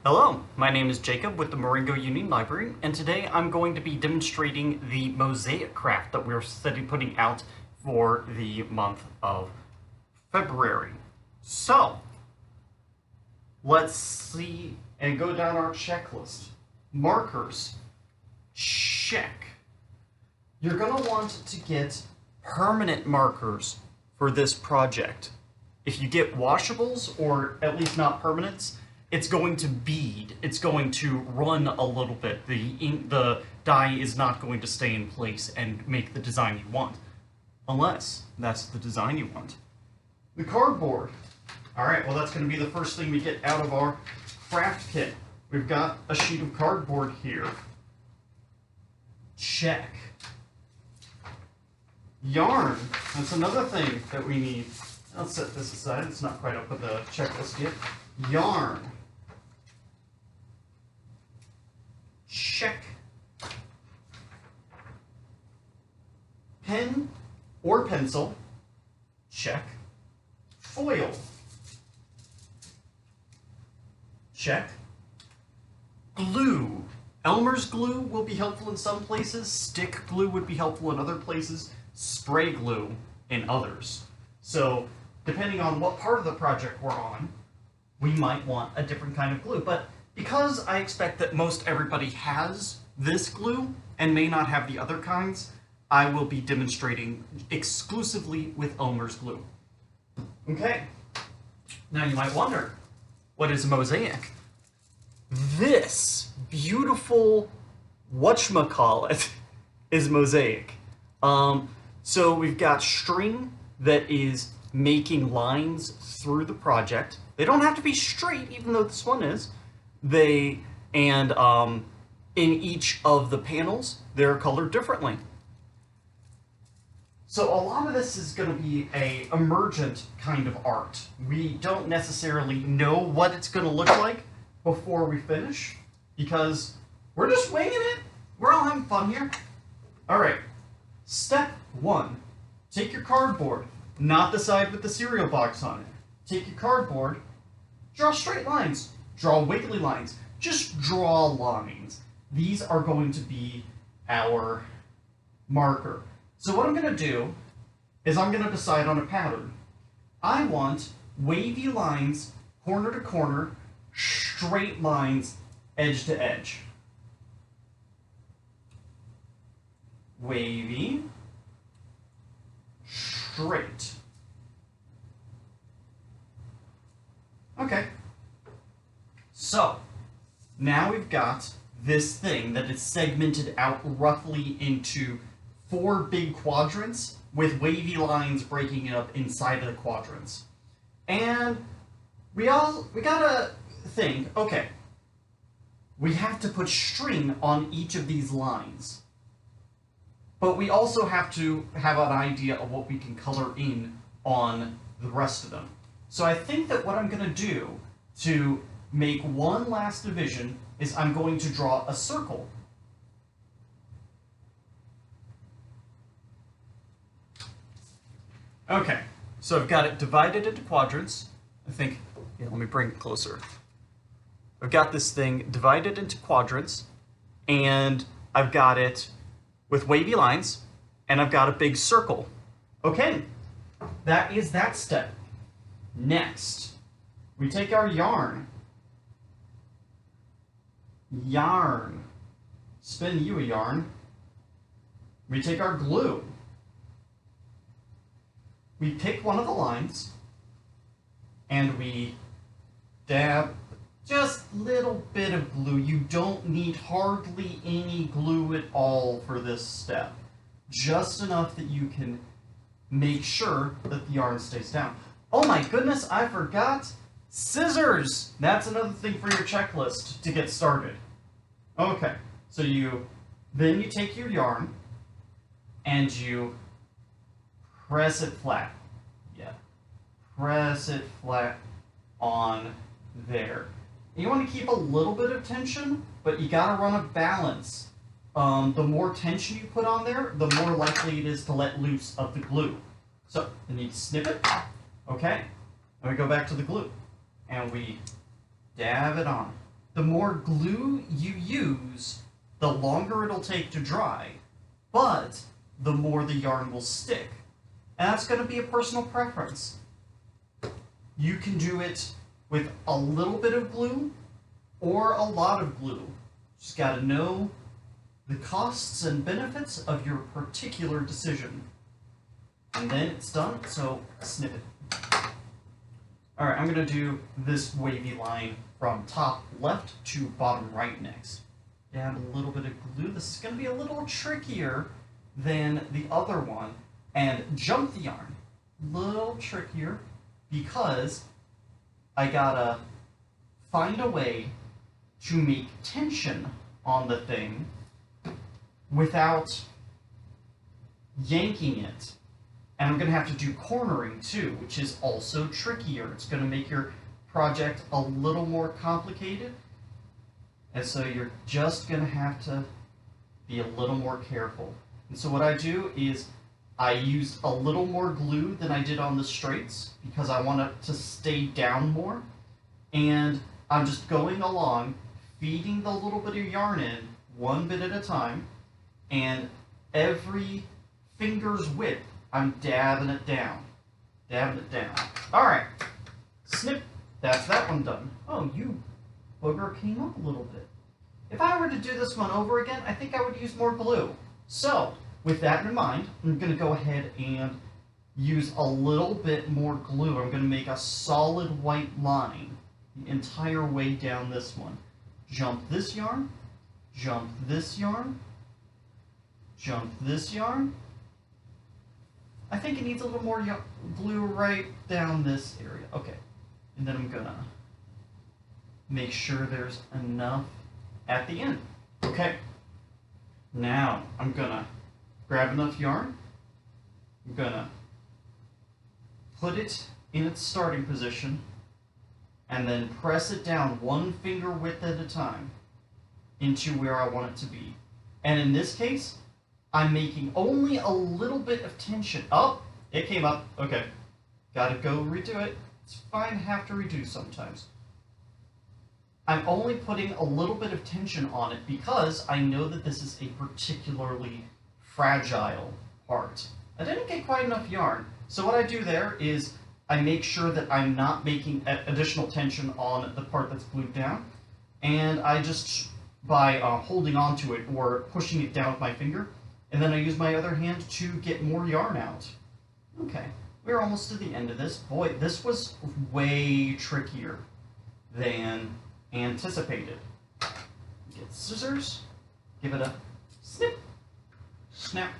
Hello, my name is Jacob with the Marengo-Union Library, and today I'm going to be demonstrating the Mosaic craft that we're putting out for the month of February. So, let's see and go down our checklist. Markers, check. You're going to want to get permanent markers for this project. If you get washables, or at least not permanents, it's going to bead. It's going to run a little bit. The dye is not going to stay in place and make the design you want, unless that's the design you want. The cardboard. All right, well, that's going to be the first thing we get out of our craft kit. We've got a sheet of cardboard here. Check. Yarn. That's another thing that we need. I'll set this aside. It's not quite up with the checklist yet. Yarn. Check. Pen or pencil. Check. Foil. Check. Glue. Elmer's glue will be helpful in some places. Stick glue would be helpful in other places. Spray glue in others. So, depending on what part of the project we're on, we might want a different kind of glue. But because I expect that most everybody has this glue and may not have the other kinds, I will be demonstrating exclusively with Elmer's glue. Okay, now you might wonder, what is a mosaic? This beautiful whatchamacallit is mosaic. So we've got string that is making lines through the project. They don't have to be straight, even though this one is. In each of the panels, they're colored differently. So a lot of this is going to be a emergent kind of art. We don't necessarily know what it's going to look like before we finish, because we're just winging it. We're all having fun here. All right, step one, take your cardboard, not the side with the cereal box on it. Take your cardboard, draw straight lines, draw wiggly lines, just draw lines. These are going to be our marker. So what I'm going to do is I'm going to decide on a pattern. I want wavy lines, corner to corner, straight lines, edge to edge. Wavy, straight. Okay. So, now we've got this thing that is segmented out roughly into 4 big quadrants with wavy lines breaking it up inside of the quadrants. And we gotta think, okay, we have to put string on each of these lines. But we also have to have an idea of what we can color in on the rest of them. So I think that what I'm going to do to make one last division is I'm going to draw a circle. Okay, so I've got it divided into quadrants. I think, yeah, let me bring it closer. I've got this thing divided into quadrants, and I've got it with wavy lines, and I've got a big circle. Okay, that is that step. Next, we take our yarn. Yarn. Spin you a yarn. We take our glue. We pick one of the lines, and we dab just a little bit of glue. You don't need hardly any glue at all for this step. Just enough that you can make sure that the yarn stays down. Oh my goodness, I forgot scissors. That's another thing for your checklist to get started. Okay, so then you take your yarn and you press it flat. Yeah, press it flat on there. You want to keep a little bit of tension, but you gotta run a balance. The more tension you put on there, the more likely it is to let loose of the glue. So, then you snip it. Okay, and we go back to the glue, and we dab it on. the more glue you use, the longer it'll take to dry, but the more the yarn will stick. And that's going to be a personal preference. You can do it with a little bit of glue or a lot of glue. Just got to know the costs and benefits of your particular decision. And then it's done, so snip it. Alright, I'm going to do this wavy line from top left to bottom right next. Add a little bit of glue. This is going to be a little trickier than the other one. And jump the yarn. A little trickier because I gotta find a way to make tension on the thing without yanking it. And I'm going to have to do cornering too, which is also trickier. It's going to make your project a little more complicated. And so you're just going to have to be a little more careful. And so what I do is I used a little more glue than I did on the straights because I want it to stay down more. And I'm just going along, feeding the little bit of yarn in one bit at a time. And every finger's width, I'm dabbing it down. Dabbing it down. Alright. Snip. That's that one done. Oh, you booger came up a little bit. If I were to do this one over again, I think I would use more glue. So, with that in mind, I'm going to go ahead and use a little bit more glue. I'm going to make a solid white line the entire way down this one. Jump this yarn. Jump this yarn. Jump this yarn. I think it needs a little more glue right down this area. Okay. And then I'm going to make sure there's enough at the end. Okay. Now, I'm going to grab enough yarn. I'm going to put it in its starting position and then press it down one finger width at a time into where I want it to be. And in this case, I'm making only a little bit of tension. Oh, it came up. Okay. Gotta go redo it. It's fine to have to redo sometimes. I'm only putting a little bit of tension on it because I know that this is a particularly fragile part. I didn't get quite enough yarn. So what I do there is I make sure that I'm not making additional tension on the part that's glued down. And I just, by holding on to it or pushing it down with my finger, and then I use my other hand to get more yarn out. Okay, we're almost to the end of this. Boy, this was way trickier than anticipated. Get scissors, give it a snip, snap,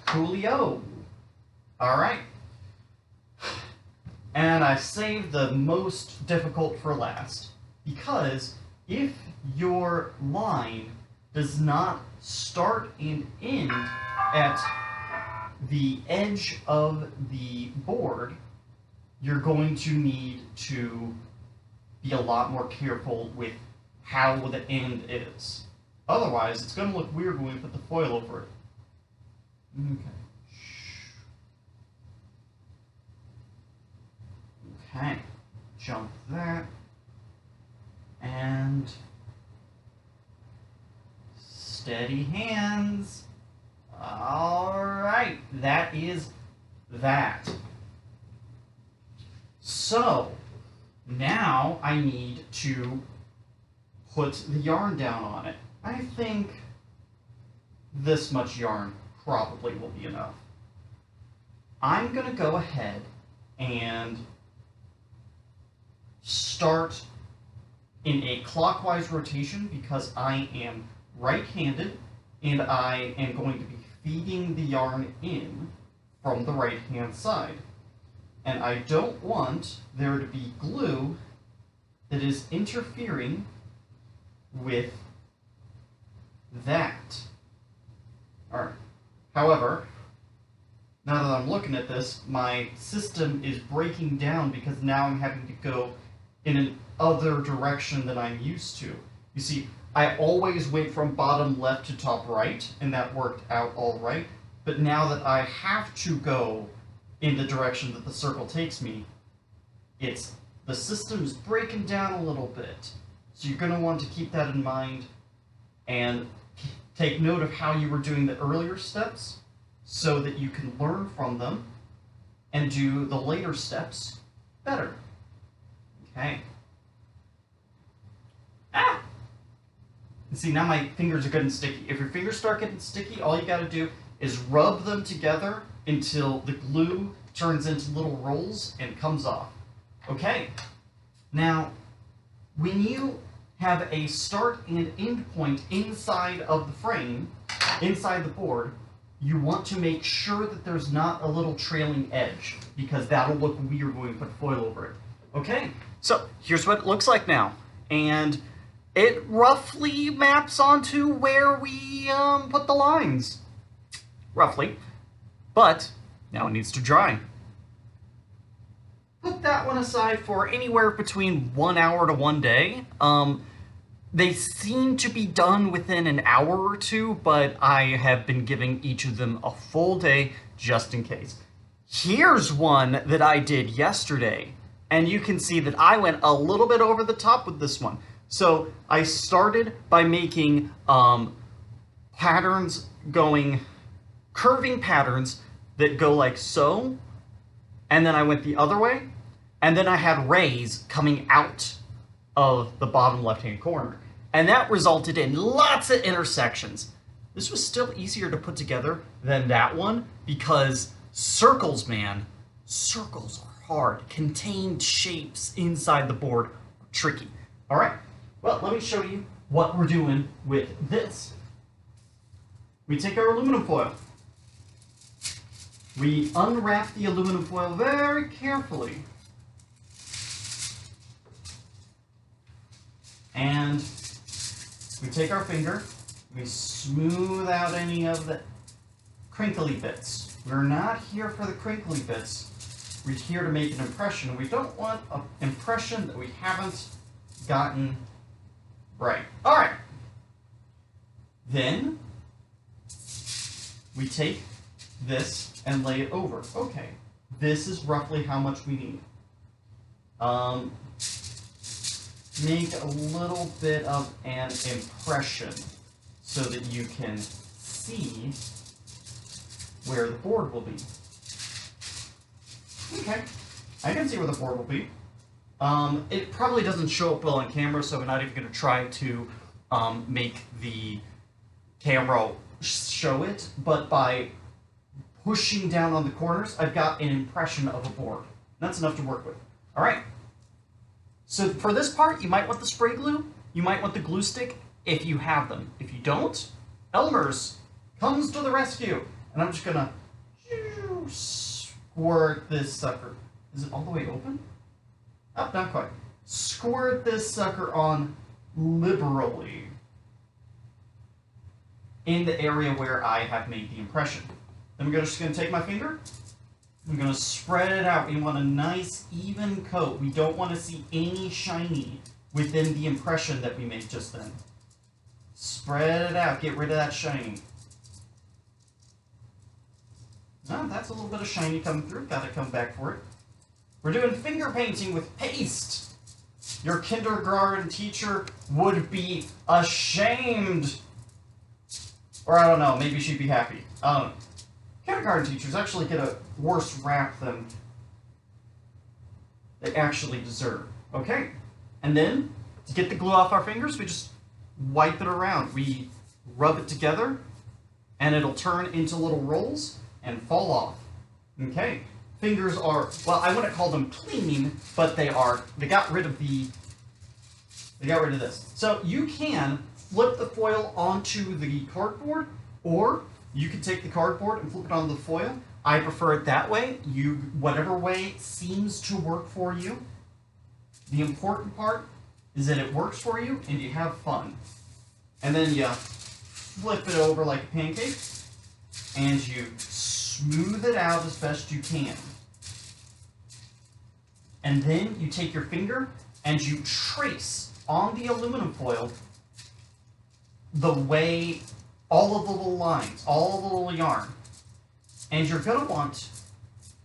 coolio. All right. And I saved the most difficult for last, because if your line does not start and end at the edge of the board, you're going to need to be a lot more careful with how the end is. Otherwise, it's going to look weird when we put the foil over it. Okay, jump that, and steady hands. All right, that is that. So, now I need to put the yarn down on it. I think this much yarn probably will be enough. I'm going to go ahead and start in a clockwise rotation because I am right-handed and I am going to be feeding the yarn in from the right-hand side. And I don't want there to be glue that is interfering with that. Alright. However, now that I'm looking at this, my system is breaking down because now I'm having to go in an other direction than I'm used to. You see, I always went from bottom left to top right, and that worked out all right. But now that I have to go in the direction that the circle takes me, the system's breaking down a little bit. So you're going to want to keep that in mind and take note of how you were doing the earlier steps so that you can learn from them and do the later steps better. Okay. Ah! See, now my fingers are getting sticky. If your fingers start getting sticky, all you got to do is rub them together until the glue turns into little rolls and comes off. Okay. Now, when you have a start and end point inside of the frame, inside the board, you want to make sure that there's not a little trailing edge, because that'll look weird when we put foil over it. Okay, so here's what it looks like now. And it roughly maps onto where we put the lines. Roughly. But now it needs to dry. Put that one aside for anywhere between 1 hour to 1 day. They seem to be done within an hour or two, but I have been giving each of them a full day just in case. Here's one that I did yesterday, and you can see that I went a little bit over the top with this one. So I started by making patterns curving patterns that go like so, and then I went the other way, and then I had rays coming out of the bottom left-hand corner. And that resulted in lots of intersections. This was still easier to put together than that one because circles, man, circles are hard. Contained shapes inside the board are tricky. All right, well, let me show you what we're doing with this. We take our aluminum foil. We unwrap the aluminum foil very carefully. And we take our finger, we smooth out any of the crinkly bits. We're not here for the crinkly bits. We're here to make an impression. We don't want an impression that we haven't gotten right. All right. Then we take this and lay it over. Okay, this is roughly how much we need. Make a little bit of an impression so that you can see where the board will be. Okay, I can see where the board will be. It probably doesn't show up well on camera, so I'm not even going to try to make the camera show it, but by pushing down on the corners, I've got an impression of a board. That's enough to work with. All right. So for this part, you might want the spray glue, you might want the glue stick if you have them. If you don't, Elmer's comes to the rescue. And I'm just gonna squirt this sucker. Is it all the way open? Oh, not quite. Squirt this sucker on liberally in the area where I have made the impression. Then I'm just gonna take my finger, I'm going to spread it out. We want a nice, even coat. We don't want to see any shiny within the impression that we made just then. Spread it out. Get rid of that shiny. Oh, that's a little bit of shiny coming through. Got to come back for it. We're doing finger painting with paste. Your kindergarten teacher would be ashamed. Or I don't know, maybe she'd be happy. I don't know. Kindergarten teachers actually get a worse rap than they actually deserve. Okay, and then to get the glue off our fingers, we just wipe it around. We rub it together, and it'll turn into little rolls and fall off. Okay, fingers are, well, I wouldn't call them clean, but they got rid of this. So you can flip the foil onto the cardboard, or you can take the cardboard and flip it onto the foil. I prefer it that way. Whatever way seems to work for you. The important part is that it works for you and you have fun. And then you flip it over like a pancake and you smooth it out as best you can. And then you take your finger and you trace on the aluminum foil the way all of the little lines, all of the little yarn. And you're going to want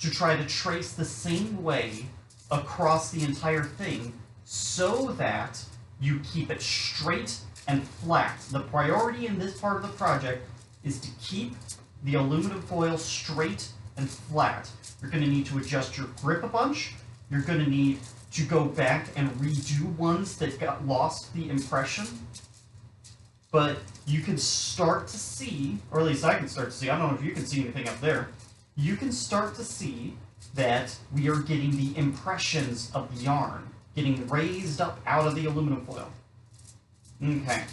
to try to trace the same way across the entire thing so that you keep it straight and flat. The priority in this part of the project is to keep the aluminum foil straight and flat. You're going to need to adjust your grip a bunch. You're going to need to go back and redo ones that got lost the impression. But you can start to see, or at least I can start to see, I don't know if you can see anything up there, you can start to see that we are getting the impressions of the yarn getting raised up out of the aluminum foil. Okay.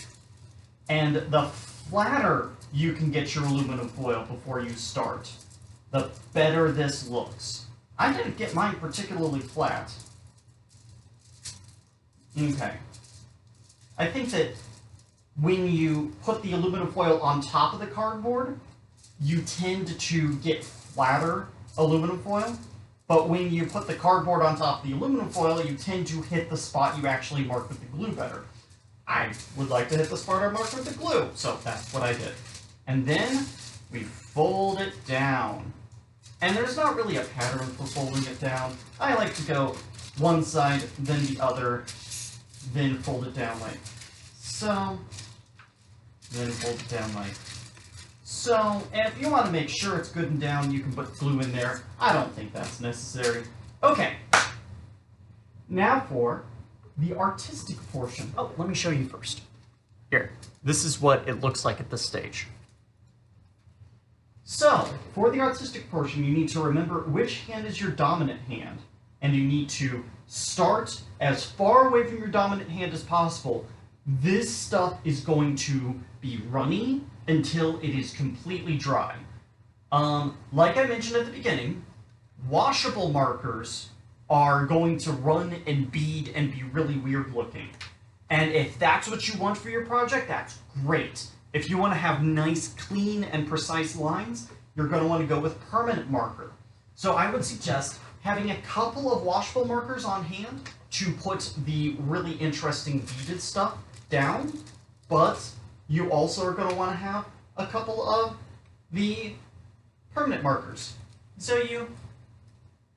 And the flatter you can get your aluminum foil before you start, the better this looks. I didn't get mine particularly flat. Okay. I think that when you put the aluminum foil on top of the cardboard, you tend to get flatter aluminum foil, but when you put the cardboard on top of the aluminum foil, you tend to hit the spot you actually marked with the glue better. I would like to hit the spot I marked with the glue, so that's what I did. And then we fold it down. And there's not really a pattern for folding it down. I like to go one side, then the other, then fold it down like so, then fold it down like so. And if you want to make sure it's good and down, you can put glue in there. I don't think that's necessary. Okay, now for the artistic portion. Oh, let me show you first. Here, this is what it looks like at this stage. So, for the artistic portion, you need to remember which hand is your dominant hand, and you need to start as far away from your dominant hand as possible. This stuff is going to be runny until it is completely dry. Like I mentioned at the beginning, washable markers are going to run and bead and be really weird looking. And if that's what you want for your project, that's great. If you want to have nice, clean, and precise lines, you're going to want to go with permanent marker. So I would suggest having a couple of washable markers on hand to put the really interesting beaded stuff down, but you also are going to want to have a couple of the permanent markers. So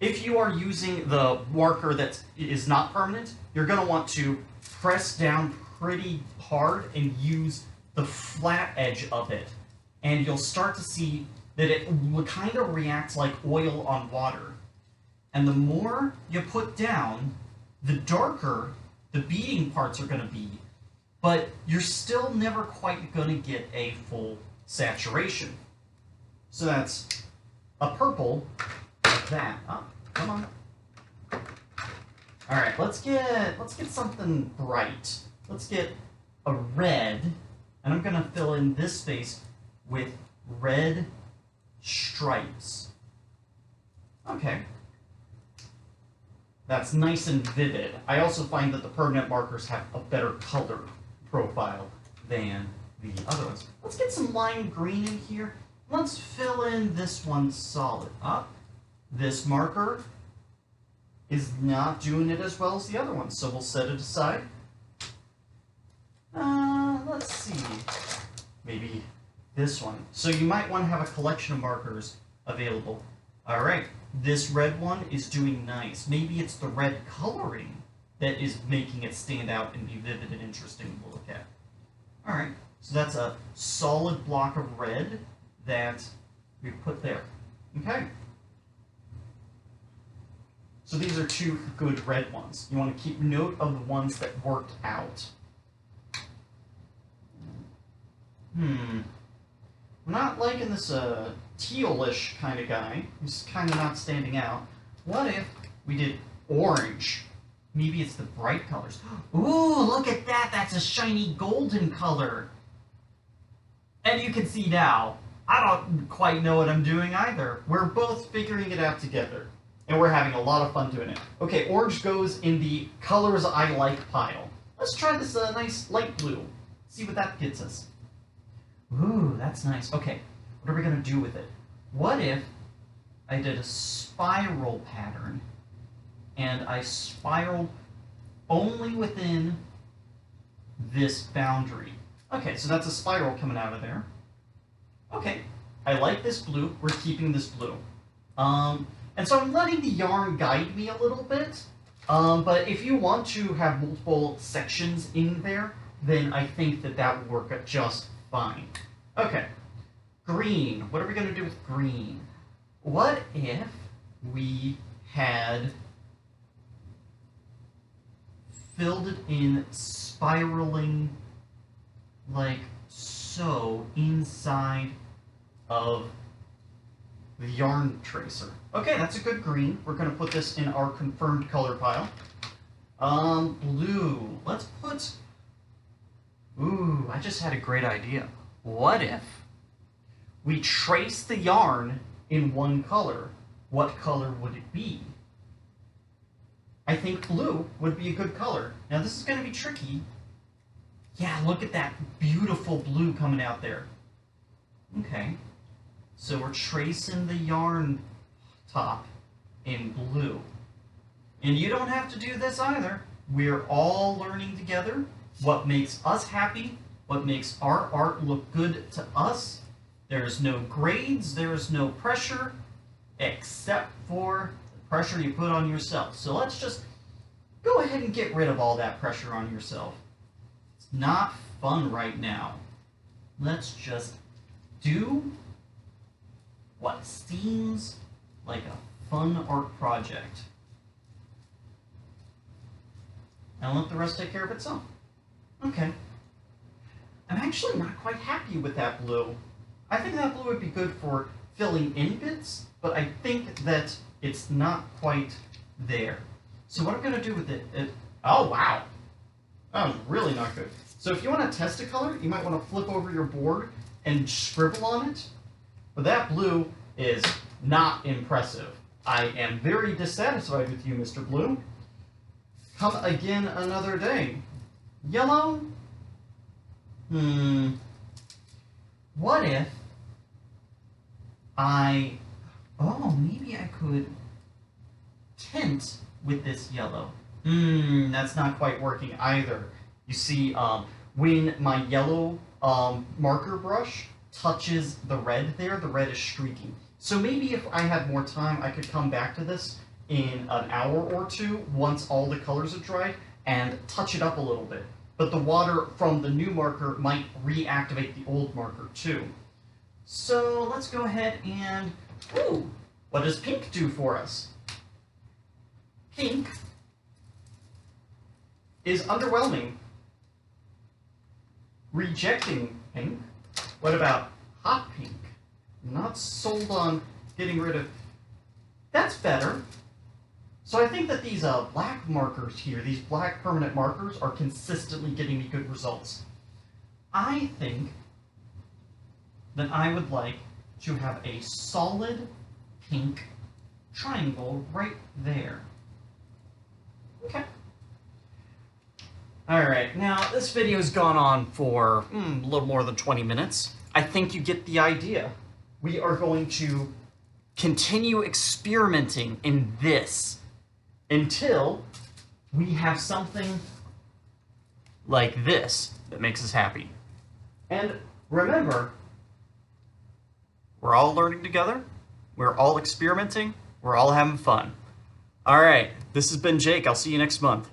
if you are using the marker that is not permanent, you're going to want to press down pretty hard and use the flat edge of it, and you'll start to see that it kind of reacts like oil on water. And the more you put down, the darker the beading parts are going to be, but you're still never quite going to get a full saturation. So that's a purple like that. Oh, come on. All right, let's get something bright. Let's get a red. And I'm going to fill in this space with red stripes. Okay. That's nice and vivid. I also find that the permanent markers have a better color profile than the other ones. Let's get some lime green in here. Let's fill in this one solid. This marker is not doing it as well as the other ones, so we'll set it aside. Let's see, maybe this one. So you might want to have a collection of markers available. All right, this red one is doing nice. Maybe it's the red coloring that is making it stand out and be vivid and interesting to look at. All right, so that's a solid block of red that we've put there. Okay. So these are two good red ones. You want to keep note of the ones that worked out. I'm not liking this tealish kind of guy. He's kind of not standing out. What if we did orange? Maybe it's the bright colors. Ooh, look at that! That's a shiny golden color. And you can see now, I don't quite know what I'm doing either. We're both figuring it out together. And we're having a lot of fun doing it. Okay, orange goes in the colors I like pile. Let's try this nice light blue. See what that gets us. Ooh, that's nice. Okay, what are we going to do with it? What if I did a spiral pattern and I spiraled only within this boundary? Okay, so that's a spiral coming out of there. Okay, I like this blue. We're keeping this blue. And so I'm letting the yarn guide me a little bit. But if you want to have multiple sections in there, then I think that that would work just fine. Okay, green. What are we going to do with green? What if we had filled it in spiraling like so inside of the yarn tracer? Okay, that's a good green. We're going to put this in our confirmed color pile. Blue. Let's put... Ooh, I just had a great idea. What if we trace the yarn in one color? What color would it be? I think blue would be a good color. Now this is going to be tricky. Yeah, look at that beautiful blue coming out there. Okay, so we're tracing the yarn top in blue. And you don't have to do this either. We're all learning together what makes us happy, what makes our art look good to us. There's no grades, there's no pressure, except for the pressure you put on yourself. So let's just go ahead and get rid of all that pressure on yourself. It's not fun right now. Let's just do what seems like a fun art project. And let the rest take care of itself. Okay. I'm actually not quite happy with that blue. I think that blue would be good for filling in bits, but I think that it's not quite there. So what I'm going to do with it, oh wow, that was really not good. So if you want to test a color, you might want to flip over your board and scribble on it. But that blue is not impressive. I am very dissatisfied with you, Mr. Blue. Come again another day. Yellow? What if maybe I could tint with this yellow. That's not quite working either. You see, when my yellow marker brush touches the red there, the red is streaking. So maybe if I had more time, I could come back to this in an hour or two once all the colors have dried and touch it up a little bit. But the water from the new marker might reactivate the old marker too. So let's go ahead and, ooh, what does pink do for us? Pink is underwhelming. Rejecting pink. What about hot pink? Not sold on getting rid of... That's better. So I think that these black markers here, these black permanent markers, are consistently getting me good results. I think that I would like to have a solid pink triangle right there. Okay. Alright, now this video's gone on for a little more than 20 minutes. I think you get the idea. We are going to continue experimenting in this until we have something like this that makes us happy. And remember, we're all learning together, we're all experimenting, we're all having fun. Alright, this has been Jake. I'll see you next month.